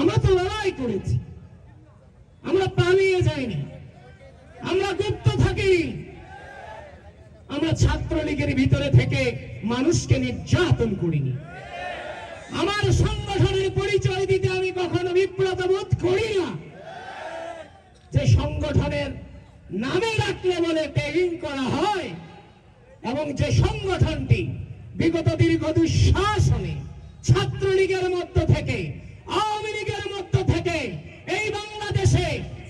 আমরা তো লড়াই করেছি, আমরা পালিয়ে যাইনি, আমরা গুপ্ত থাকিনি, আমরা ছাত্রলীগের ভিতরে থেকে মানুষকে নির্যাতন করিনি। আমার সংগঠনের পরিচয় দিতে আমি কখনো বিব্রত বোধ করি না। যে সংগঠনের নামে রাখলে বলে ট্যাগিং করা হয় এবং যে সংগঠনটি বিগত দীর্ঘ দুঃশাসনে ছাত্রলীগের মধ্য থেকে, আওয়ামী লীগের মধ্য থেকে এই বাংলাদেশে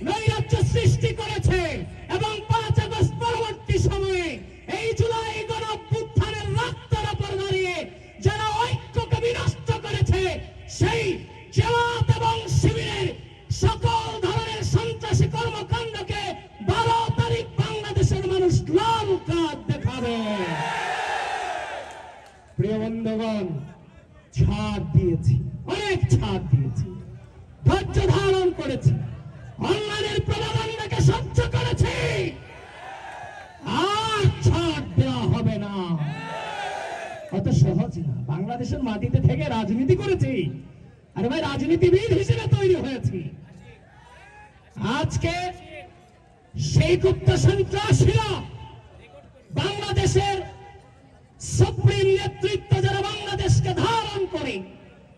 নৈরাজ্য সৃষ্টি করেছে এবং 5 আগস্ট পরবর্তী সময়ে এই জুলাই গণঅভ্যুত্থানের রক্তের উপর দাঁড়িয়ে যারা ঐক্যকে বিনষ্ট করেছে, সেই জামাত এবং শিবিরের সকল ধরনের সন্ত্রাসী কর্মকাণ্ডকে 12 তারিখ বাংলাদেশের মানুষ লাল কার্ড দেখাবে। প্রিয় বন্ধুগণ, ছাড় দিয়েছি, অনেক ছাড় দিয়েছি, ধৈর্য ধারণ করেছি, অন্যায়ের প্রলোভনকে সহ্য করেছি, আর ছাড় দেওয়া হবে না। অত সহজ না। বাংলাদেশের মাটিতে থেকে রাজনীতি করেছি, আরে ভাই রাজনীতিবিদ হিসেবে তৈরি হয়েছি। আজকে সেই গুপ্ত সন্ত্রাসীরা বাংলাদেশের সুপ্রিম নেতৃত্ব যারা বাংলাদেশকে ধারণ করে,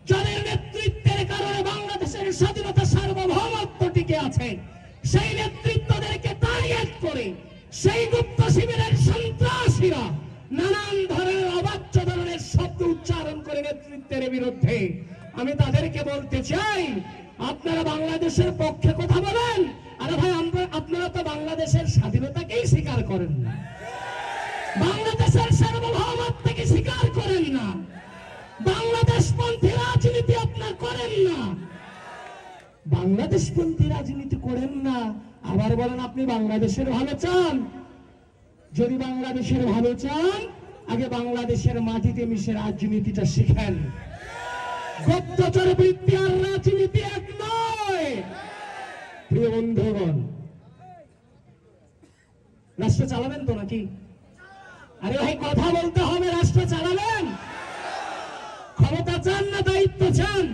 যাদের নেতৃত্বের কারণে বাংলাদেশের স্বাধীনতা সার্বভৌমত্ব টিকে আছে, সেই নেতৃত্বদেরকে টার্গেট করে সেই গুপ্ত শিবিরের সন্ত্রাসীরা নানান ধরনের অবাচ্য ধরনের শব্দ উচ্চারণ করে নেতৃত্বের বিরুদ্ধে। আমি তাদেরকে বলতে চাই, আপনারা বাংলাদেশের পক্ষে কথা বলেন, আরে ভাই আপনারা তো বাংলাদেশের স্বাধীনতাকেই স্বীকার করেন না, বাংলাদেশের সার্বভৌমত্বকে স্বীকার করেন না, বাংলাদেশপন্থী রাজনীতি আপনার করেন না, বাংলাদেশপন্থী রাজনীতি করেন না, আবার বলেন আপনি বাংলাদেশের ভালো চান। যদি বাংলাদেশের ভালো চান, আগে বাংলাদেশের মাটিতে মিশে রাজনীতিটা শিখেন। গুপ্তচর বৃত্তি আর রাজনীতি এক নয়। প্রিয় বন্ধুগণ, রাষ্ট্র চালাবেন তো নাকি? আরে ভাই কথা বলতে হবে, রাষ্ট্র চালাবেন? ক্ষমতা চান না দায়িত্ব চান?